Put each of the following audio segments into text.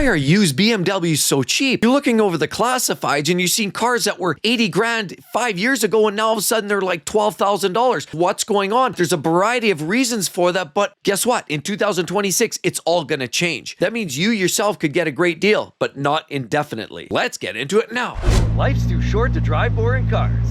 are used BMWs so cheap? You're looking over the classifieds and you've seen cars that were 80 grand 5 years ago and now all of a sudden they're like $12,000. What's going on? There's a variety of reasons for that, but guess what? In 2026, it's all going to change. That means you yourself could get a great deal, but not indefinitely. Let's get into it now. Life's too short to drive boring cars.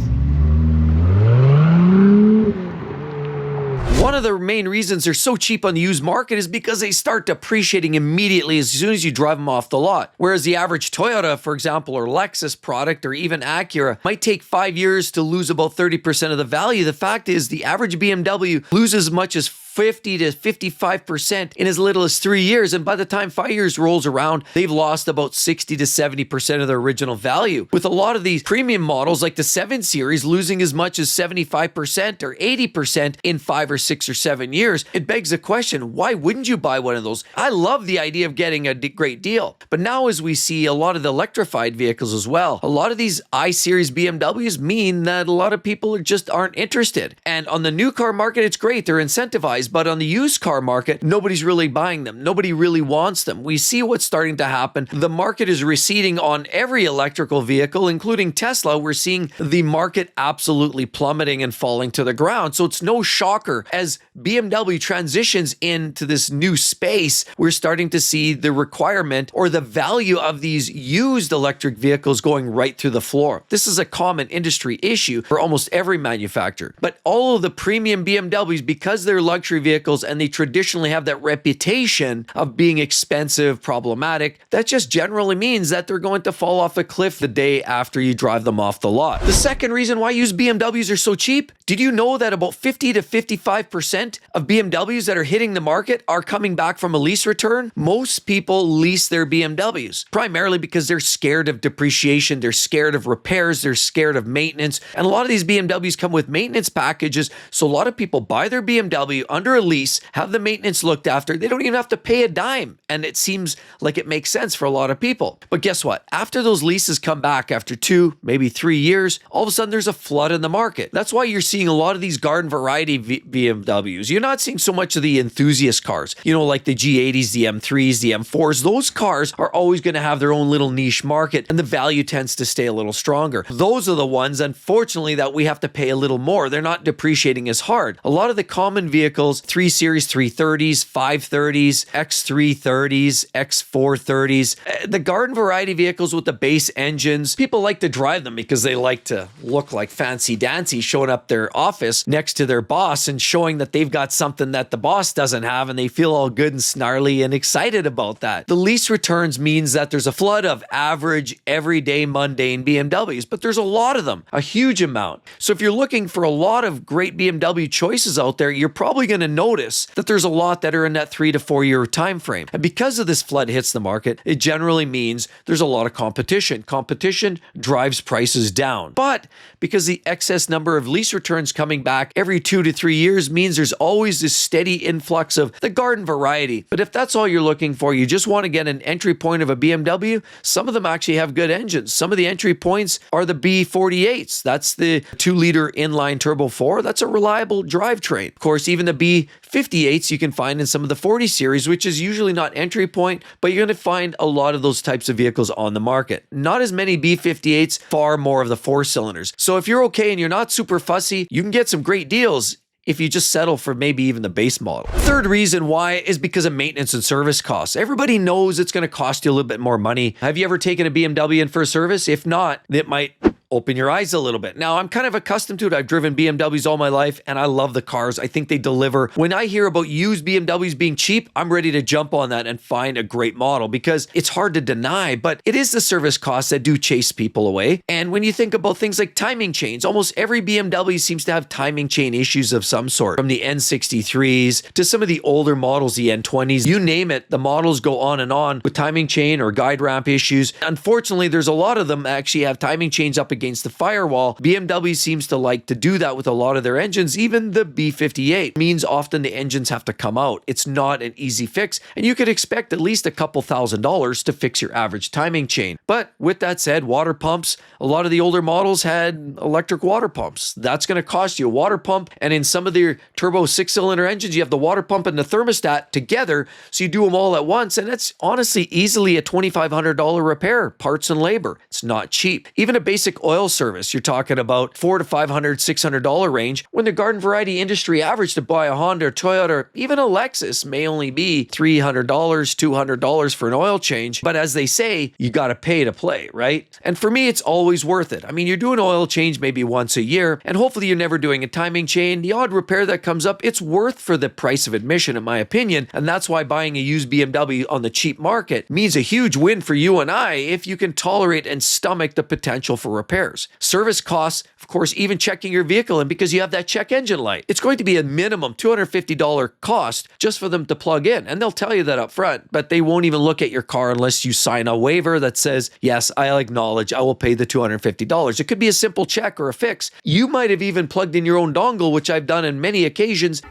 One of the main reasons they're so cheap on the used market is because they start depreciating immediately as soon as you drive them off the lot. Whereas the average Toyota, for example, or Lexus product, or even Acura, might take 5 years to lose about 30% of the value. The fact is the average BMW loses as much as 50 to 55% in as little as 3 years. And by the time 5 years rolls around, they've lost about 60 to 70% of their original value. With a lot of these premium models like the 7 Series losing as much as 75% or 80% in 5 or 6 or 7 years, it begs the question, why wouldn't you buy one of those? I love the idea of getting a great deal. But now as we see a lot of the electrified vehicles as well, a lot of these I-Series BMWs mean that a lot of people just aren't interested. And on the new car market, it's great. They're incentivized. But on the used car market, nobody's really buying them. Nobody really wants them. We see what's starting to happen. The market is receding on every electrical vehicle, including Tesla. We're seeing the market absolutely plummeting and falling to the ground. So it's no shocker as BMW transitions into this new space, we're starting to see the requirement or the value of these used electric vehicles going right through the floor. This is a common industry issue for almost every manufacturer. But all of the premium BMWs, because they're luxury vehicles and they traditionally have that reputation of being expensive, problematic, that just generally means that they're going to fall off a cliff the day after you drive them off the lot. The second reason why used BMWs are so cheap, did you know that about 50 to 55% of BMWs that are hitting the market are coming back from a lease return? Most people lease their BMWs, primarily because they're scared of depreciation, they're scared of repairs, they're scared of maintenance, and a lot of these BMWs come with maintenance packages, so a lot of people buy their BMW under a lease, have the maintenance looked after, they don't even have to pay a dime, and it seems like it makes sense for a lot of people. But guess what? After those leases come back after 2, maybe 3 years, all of a sudden there's a flood in the market. That's why you're seeing a lot of these garden variety BMWs. You're not seeing so much of the enthusiast cars, like the G80s, the M3s, the M4s. Those cars are always going to have their own little niche market, and the value tends to stay a little stronger. Those are the ones, unfortunately, that we have to pay a little more. They're not depreciating as hard. A lot of the common vehicles, 3 Series 330s, 530s, X330s, X430s, the garden variety vehicles with the base engines, people like to drive them because they like to look like fancy dancy, showing up their office next to their boss and showing that they've got something that the boss doesn't have, and they feel all good and snarly and excited about that. The lease returns means that there's a flood of average, everyday, mundane BMWs, but there's a lot of them, a huge amount. So if you're looking for a lot of great BMW choices out there, you're probably going to notice that there's a lot that are in that 3 to 4 year time frame. And because of this flood hits the market, it generally means there's a lot of competition. Competition drives prices down. But because the excess number of lease returns coming back every 2 to 3 years means there's always this steady influx of the garden variety. But if that's all you're looking for, you just want to get an entry point of a BMW, some of them actually have good engines. Some of the entry points are the B48s. That's the 2-liter inline turbo 4. That's a reliable drivetrain. Of course, even the B58s you can find in some of the 40 series, which is usually not entry point, but you're going to find a lot of those types of vehicles on the market. Not as many B58s, far more of the 4-cylinders. So if you're okay and you're not super fussy, you can get some great deals if you just settle for maybe even the base model. Third reason why is because of maintenance and service costs. Everybody knows it's going to cost you a little bit more money. Have you ever taken a BMW in for a service? If not, it might open your eyes a little bit. Now, I'm kind of accustomed to it. I've driven BMWs all my life and I love the cars. I think they deliver. When I hear about used BMWs being cheap, I'm ready to jump on that and find a great model because it's hard to deny, but it is the service costs that do chase people away. And when you think about things like timing chains, almost every BMW seems to have timing chain issues of some sort, from the N63s to some of the older models, the N20s, you name it, the models go on and on with timing chain or guide ramp issues. Unfortunately, there's a lot of them that actually have timing chains up against the firewall. BMW seems to like to do that with a lot of their engines. Even the B58 means often the engines have to come out. It's not an easy fix, and you could expect at least a couple $1,000s to fix your average timing chain. But with that said, water pumps, a lot of the older models had electric water pumps. That's going to cost you a water pump, and in some of their turbo 6-cylinder engines, you have the water pump and the thermostat together, so you do them all at once, and that's honestly easily a $2,500 repair, parts and labor. It's not cheap. Even a basic oil service, you're talking about $400 to $500, $600 range, when the garden variety industry average to buy a Honda, Toyota, even a Lexus may only be $300, $200 for an oil change. But as they say, you got to pay to play, right? And for me, it's always worth it. I mean, you're doing oil change maybe once a year, and hopefully you're never doing a timing chain. The odd repair that comes up, it's worth for the price of admission, in my opinion. And that's why buying a used BMW on the cheap market means a huge win for you and I if you can tolerate and stomach the potential for repairs. Service costs, of course, even checking your vehicle, and because you have that check engine light, it's going to be a minimum $250 cost just for them to plug in. And they'll tell you that up front, but they won't even look at your car unless you sign a waiver that says, yes, I'll acknowledge I will pay the $250. It could be a simple check or a fix. You might have even plugged in your own dongle, which I've done on many occasions.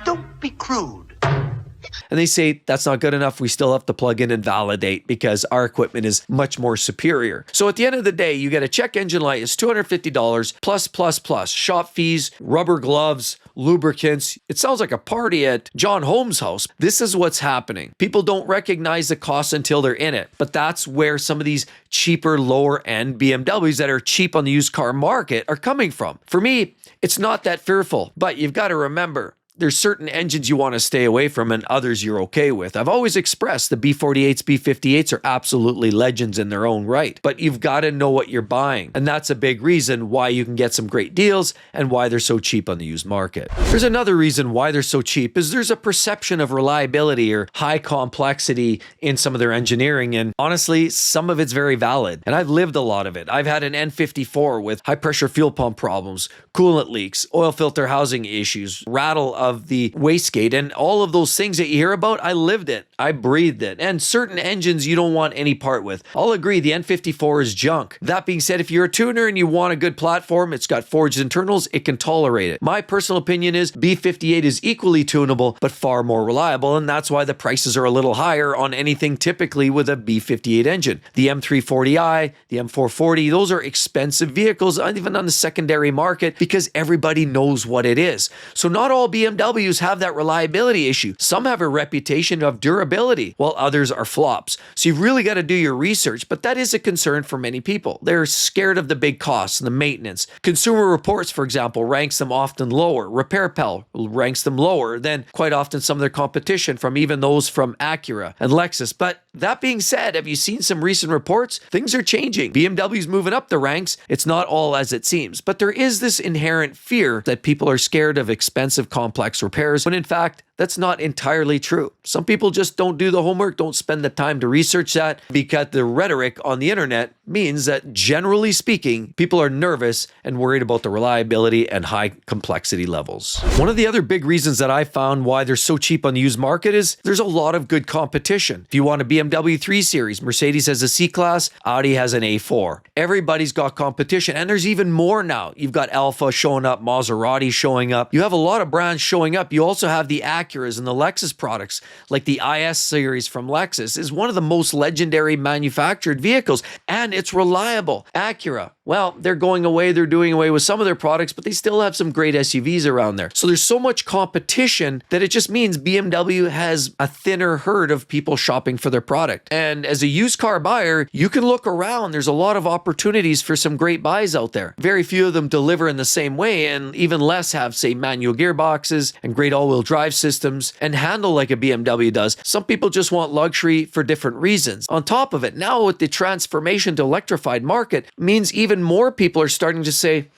Don't be crude. And they say that's not good enough. We still have to plug in and validate because our equipment is much more superior. So at the end of the day, you get a check engine light. It's $250 plus shop fees, rubber gloves, lubricants. It sounds like a party at John Holmes' house. This is what's happening. People don't recognize the cost until they're in it. But that's where some of these cheaper, lower end BMWs that are cheap on the used car market are coming from. For me, it's not that fearful, but you've got to remember, there's certain engines you want to stay away from and others you're okay with. I've always expressed the B48s, B58s are absolutely legends in their own right, but you've got to know what you're buying. And that's a big reason why you can get some great deals and why they're so cheap on the used market. There's another reason why they're so cheap is there's a perception of reliability or high complexity in some of their engineering. And honestly, some of it's very valid. And I've lived a lot of it. I've had an N54 with high pressure fuel pump problems, coolant leaks, oil filter housing issues, rattle of the wastegate, and all of those things that you hear about, I lived it. I breathed it. And certain engines you don't want any part with. I'll agree, the N54 is junk. That being said, if you're a tuner and you want a good platform, it's got forged internals, it can tolerate it. My personal opinion is B58 is equally tunable, but far more reliable, and that's why the prices are a little higher on anything typically with a B58 engine. The M340i, the M440, those are expensive vehicles, even on the secondary market, because everybody knows what it is. So not all BMWs have that reliability issue. Some have a reputation of durability, while others are flops. So you've really got to do your research, but that is a concern for many people. They're scared of the big costs and the maintenance. Consumer Reports, for example, ranks them often lower. RepairPal ranks them lower than quite often some of their competition from even those from Acura and Lexus. But that being said, have you seen some recent reports? Things are changing. BMW's moving up the ranks. It's not all as it seems, but there is this inherent fear that people are scared of expensive, complex repairs, when in fact, that's not entirely true. Some people just don't do the homework, don't spend the time to research that, because the rhetoric on the internet means that, generally speaking, people are nervous and worried about the reliability and high complexity levels. One of the other big reasons that I found why they're so cheap on the used market is there's a lot of good competition. If you want a BMW 3 Series, Mercedes has a C-Class, Audi has an A4. Everybody's got competition, and there's even more now. You've got Alfa showing up, Maserati showing up. You have a lot of brands showing up. You also have the Acuras and the Lexus products, like the IS series from Lexus is one of the most legendary manufactured vehicles, and it's reliable. Acura, well, they're going away. They're doing away with some of their products, but they still have some great SUVs around there. So there's so much competition that it just means BMW has a thinner herd of people shopping for their product. And as a used car buyer, you can look around. There's a lot of opportunities for some great buys out there. Very few of them deliver in the same way, and even less have, say, manual gearboxes and great all-wheel drive systems and handle like a BMW does. Some people just want luxury for different reasons. On top of it, now with the transformation to electrified market, means even more people are starting to say,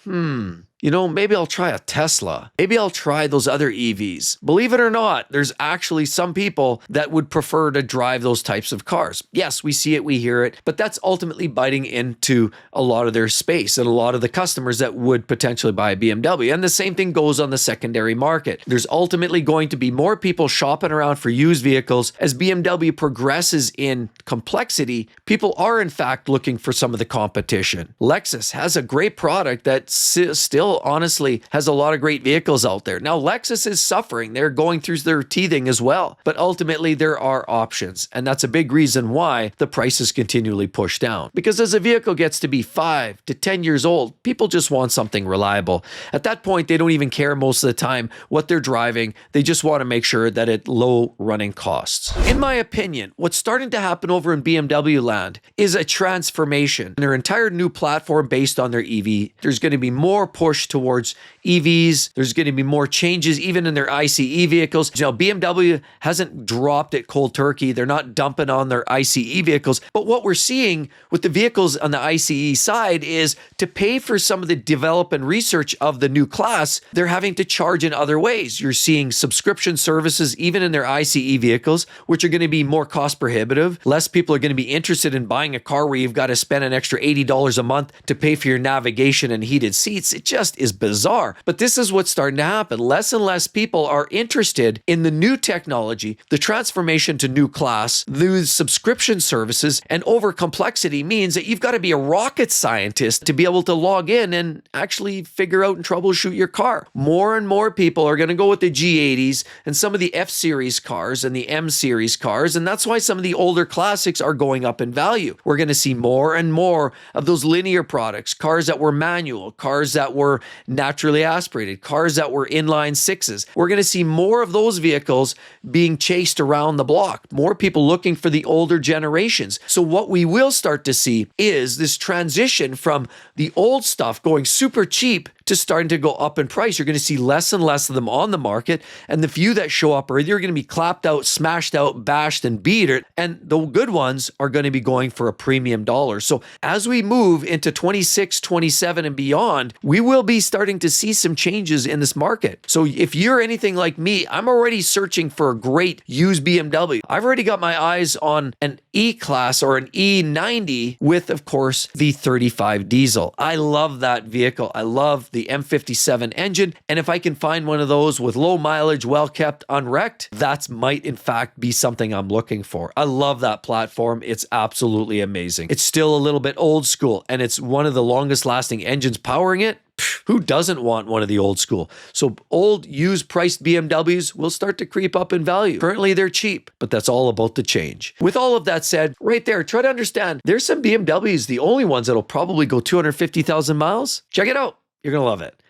you know, maybe I'll try a Tesla. Maybe I'll try those other EVs. Believe it or not, there's actually some people that would prefer to drive those types of cars. Yes, we see it, we hear it, but that's ultimately biting into a lot of their space and a lot of the customers that would potentially buy a BMW. And the same thing goes on the secondary market. There's ultimately going to be more people shopping around for used vehicles. As BMW progresses in complexity, people are in fact looking for some of the competition. Lexus has a great product that still honestly has a lot of great vehicles out there. Now, Lexus is suffering. They're going through their teething as well. But ultimately, there are options. And that's a big reason why the price is continually pushed down. Because as a vehicle gets to be 5 to 10 years old, people just want something reliable. At that point, they don't even care most of the time what they're driving. They just want to make sure that it's low running costs. In my opinion, what's starting to happen over in BMW land is a transformation. Their entire new platform based on their EV. There's going to be more push towards EVs. There's going to be more changes even in their ICE vehicles. You know, BMW hasn't dropped it cold turkey. They're not dumping on their ICE vehicles. But what we're seeing with the vehicles on the ICE side is to pay for some of the develop and research of the new class, they're having to charge in other ways. You're seeing subscription services even in their ICE vehicles, which are going to be more cost prohibitive. Less people are going to be interested in buying a car where you've got to spend an extra $80 a month to pay for your navigation and heated seats. It just is bizarre. But this is what's starting to happen. Less and less people are interested in the new technology, the transformation to new class, the subscription services, and over complexity means that you've got to be a rocket scientist to be able to log in and actually figure out and troubleshoot your car. More and more people are going to go with the G80s and some of the F-Series cars and the M-Series cars, and that's why some of the older classics are going up in value. We're going to see more and more of those linear products, cars that were manual, cars that were naturally aspirated, cars that were inline sixes. We're going to see more of those vehicles being chased around the block, more people looking for the older generations. So what we will start to see is this transition from the old stuff going super cheap to starting to go up in price. You're going to see less and less of them on the market, and the few that show up are either going to be clapped out, smashed out, bashed, and beat, and the good ones are going to be going for a premium dollar. So as we move into 26, 27, and beyond, we will be starting to see some changes in this market. So if you're anything like me, I'm already searching for a great used BMW. I've already got my eyes on an E-Class or an E90 with, of course, the 35 diesel. I love that vehicle. I love the M57 engine, and if I can find one of those with low mileage, well kept, unwrecked, that might in fact be something I'm looking for. I love that platform. It's absolutely amazing. It's still a little bit old school, and it's one of the longest lasting engines powering it. Who doesn't want one of the old school? So old used priced BMWs will start to creep up in value. Currently they're cheap, but that's all about to change. With all of that said, right there, try to understand there's some BMWs, the only ones that'll probably go 250,000 miles. Check it out. You're going to love it.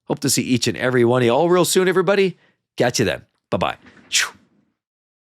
Hope to see each and every one of you all real soon, everybody. Catch you then. Bye-bye.